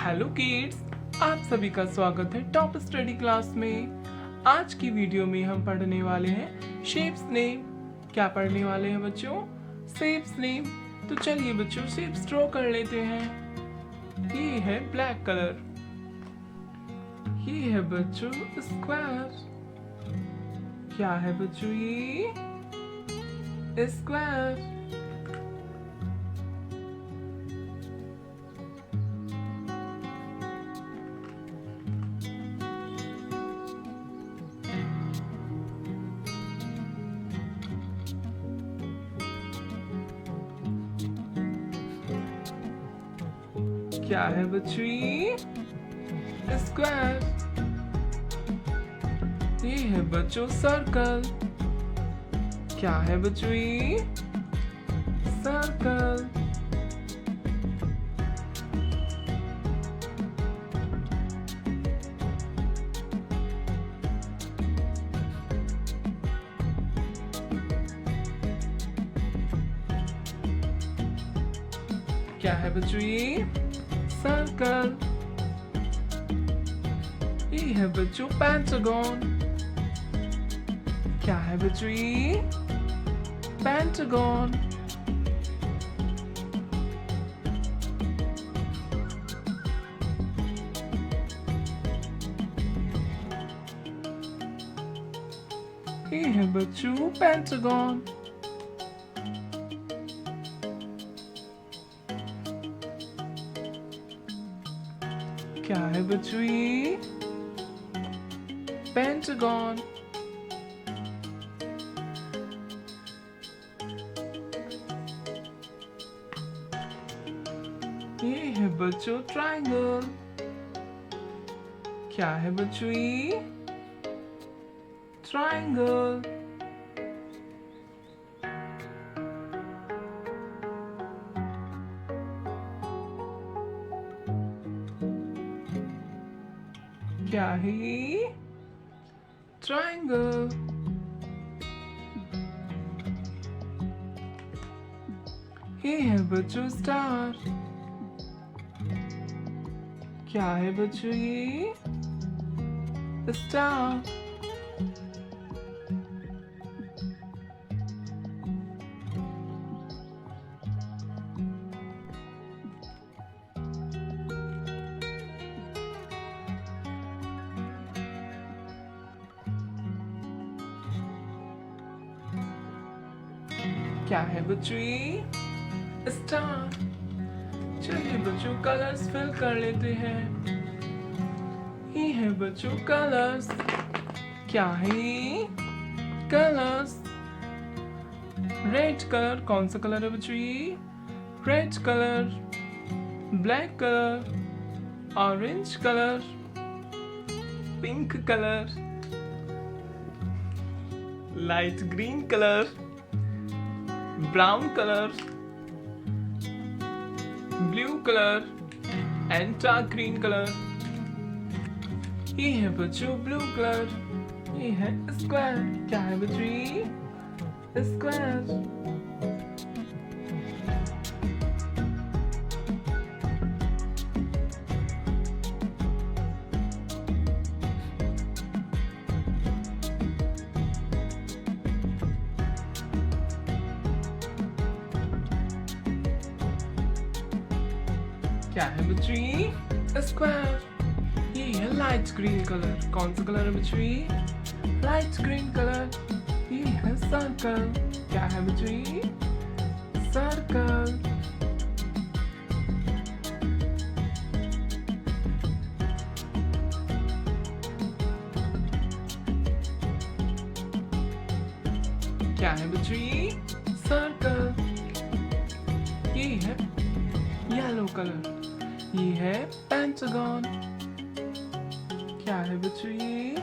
Hello kids, आप सभी का स्वागत है टॉप स्टडी क्लास में। आज की वीडियो में हम पढ़ने वाले हैं शेप्स नेम। क्या पढ़ने वाले हैं बच्चों? Shapes name. तो चलिए बच्चों शेप्स ड्रॉ कर लेते हैं। ये है ब्लैक कलर, ये है बच्चों स्क्वायर। क्या है बच्चों? ये स्क्वायर। क्या है बच्चों? ये स्क्वायर। ये है बच्चों सर्कल। क्या है बच्चों? ये सर्कल। क्या है बच्चों? ये सर्कल। ये है बच्चों पेंटागन। क्या है बच्चों? ये पेंटागन। ये है बच्चों पेंटागन। क्या है बच्चों? ये पेंटागन। ये है बच्चों ट्रायंगल। क्या है बच्चों? ये ट्रायंगल। क्या है? ये ट्रायंगल। ये है बच्चों स्टार। क्या है बच्चों? ये स्टार। क्या है बच्चों? ये स्टार। चलिए बच्चों कलर्स फिल कर लेते हैं। ये है बच्चों कलर्स। क्या है? कलर्स। Red colour. कौन सा कलर है बच्चों? ये red colour. Black colour, orange colour, pink colour, light green colour, brown colour, blue colour and dark green colour. ये है बच्चों ब्लू कलर। ये है स्क्वायर। क्या है बच्चों? स्क्वायर। क्या है बच्चों? स्क्वायर। ये है लाइट ग्रीन कलर। कौन सा कलर है बच्चों? Light green colour. ये है सर्कल। क्या है बच्चों? सर्कल। क्या है बच्चों? सर्कल। ये है येलो कलर। ये है पेंटागन। क्या है बच्चों? ये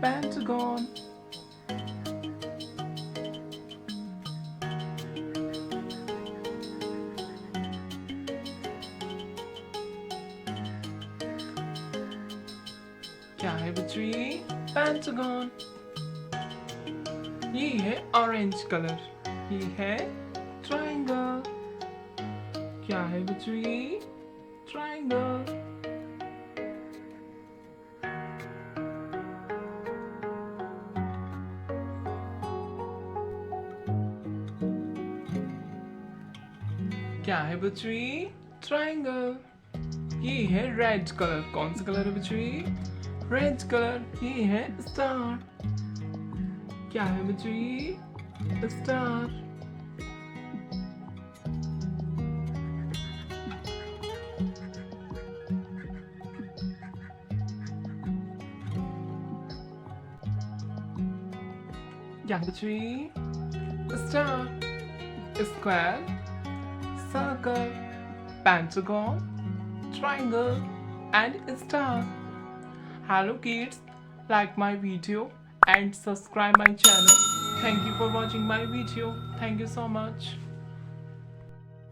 पेंटागन। क्या है बच्चों? ये पेंटागन। ये है ऑरेंज कलर। ये है ट्रायंगल। क्या है बच्चों? ये triangle. क्या है बच्ची? ट्राइंगल। ये है रेड कलर। कौन सा कलर है बच्ची? Red colour. ये है स्टार। क्या है बच्ची? स्टार। क्या है बच्ची? Star, square, circle, pentagon, triangle, and star. Hello kids, like my video and subscribe my channel. Thank you for watching my video. Thank you so much.